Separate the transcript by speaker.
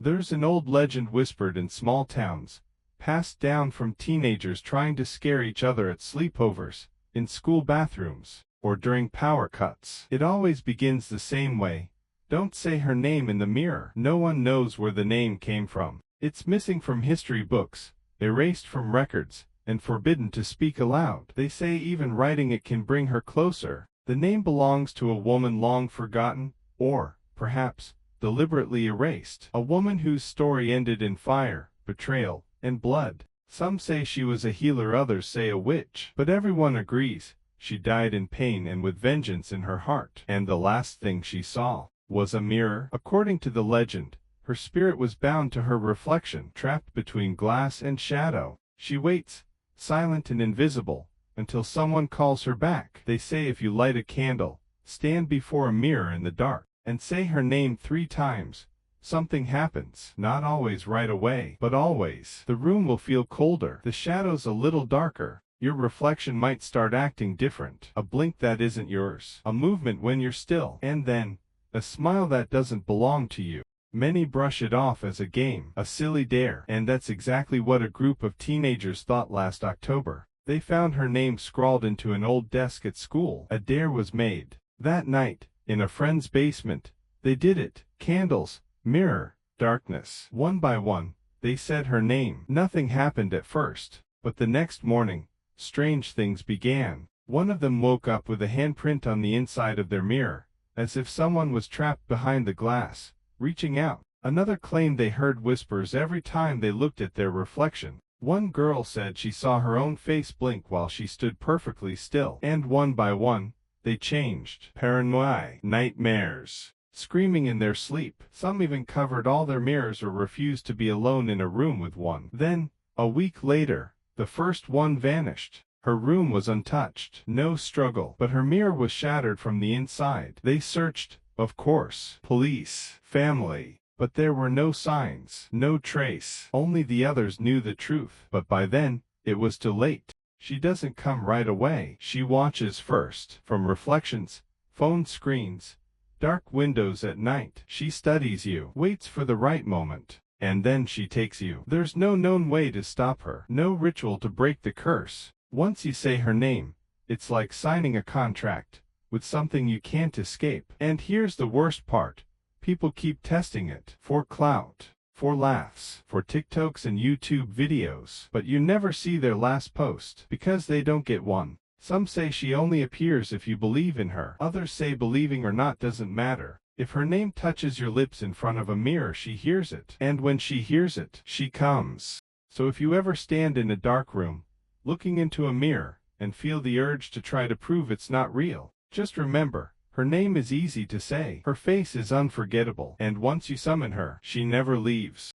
Speaker 1: There's an old legend whispered in small towns, passed down from teenagers trying to scare each other at sleepovers, in school bathrooms, or during power cuts. It always begins the same way. Don't say her name in the mirror. No one knows where the name came from. It's missing from history books, erased from records, and forbidden to speak aloud. They say even writing it can bring her closer. The name belongs to a woman long forgotten, or, perhaps, deliberately erased. A woman whose story ended in fire, betrayal, and blood. Some say she was a healer, others say a witch. But everyone agrees, she died in pain and with vengeance in her heart. And the last thing she saw was a mirror. According to the legend, her spirit was bound to her reflection, trapped between glass and shadow. She waits, silent and invisible, until someone calls her back. They say if you light a candle, stand before a mirror in the dark, and say her name 3 times, something happens. Not always right away, but always. The room will feel colder, the shadows a little darker. Your reflection might start acting different. A blink that isn't yours. A movement when you're still. And then, a smile that doesn't belong to you. Many brush it off as a game, a silly dare. And that's exactly what a group of teenagers thought last October. They found her name scrawled into an old desk at school. A dare was made. That night, in a friend's basement, they did it. Candles, mirror, darkness. One by one, they said her name. Nothing happened at first, but the next morning, strange things began. One of them woke up with a handprint on the inside of their mirror, as if someone was trapped behind the glass, reaching out. Another claimed they heard whispers every time they looked at their reflection. One girl said she saw her own face blink while she stood perfectly still. And one by one, they changed. Paranoia, nightmares, screaming in their sleep. Some even covered all their mirrors or refused to be alone in a room with one. Then, a week later, the first one vanished. Her room was untouched. No struggle, but her mirror was shattered from the inside. They searched, of course. Police, family. But there were no signs, no trace. Only the others knew the truth. But by then, it was too late. She doesn't come right away. She watches first. From reflections, phone screens, dark windows at night. She studies you, waits for the right moment, and then she takes you. There's no known way to stop her. No ritual to break the curse. Once you say her name, it's like signing a contract with something you can't escape. And here's the worst part. People keep testing it. For clout, for laughs, for TikToks and YouTube videos. But you never see their last post, because they don't get one. Some say she only appears if you believe in her. Others say believing or not doesn't matter. If her name touches your lips in front of a mirror, she hears it. And when she hears it, she comes. So if you ever stand in a dark room, looking into a mirror, and feel the urge to try to prove it's not real, just remember, her name is easy to say. Her face is unforgettable. And once you summon her, she never leaves.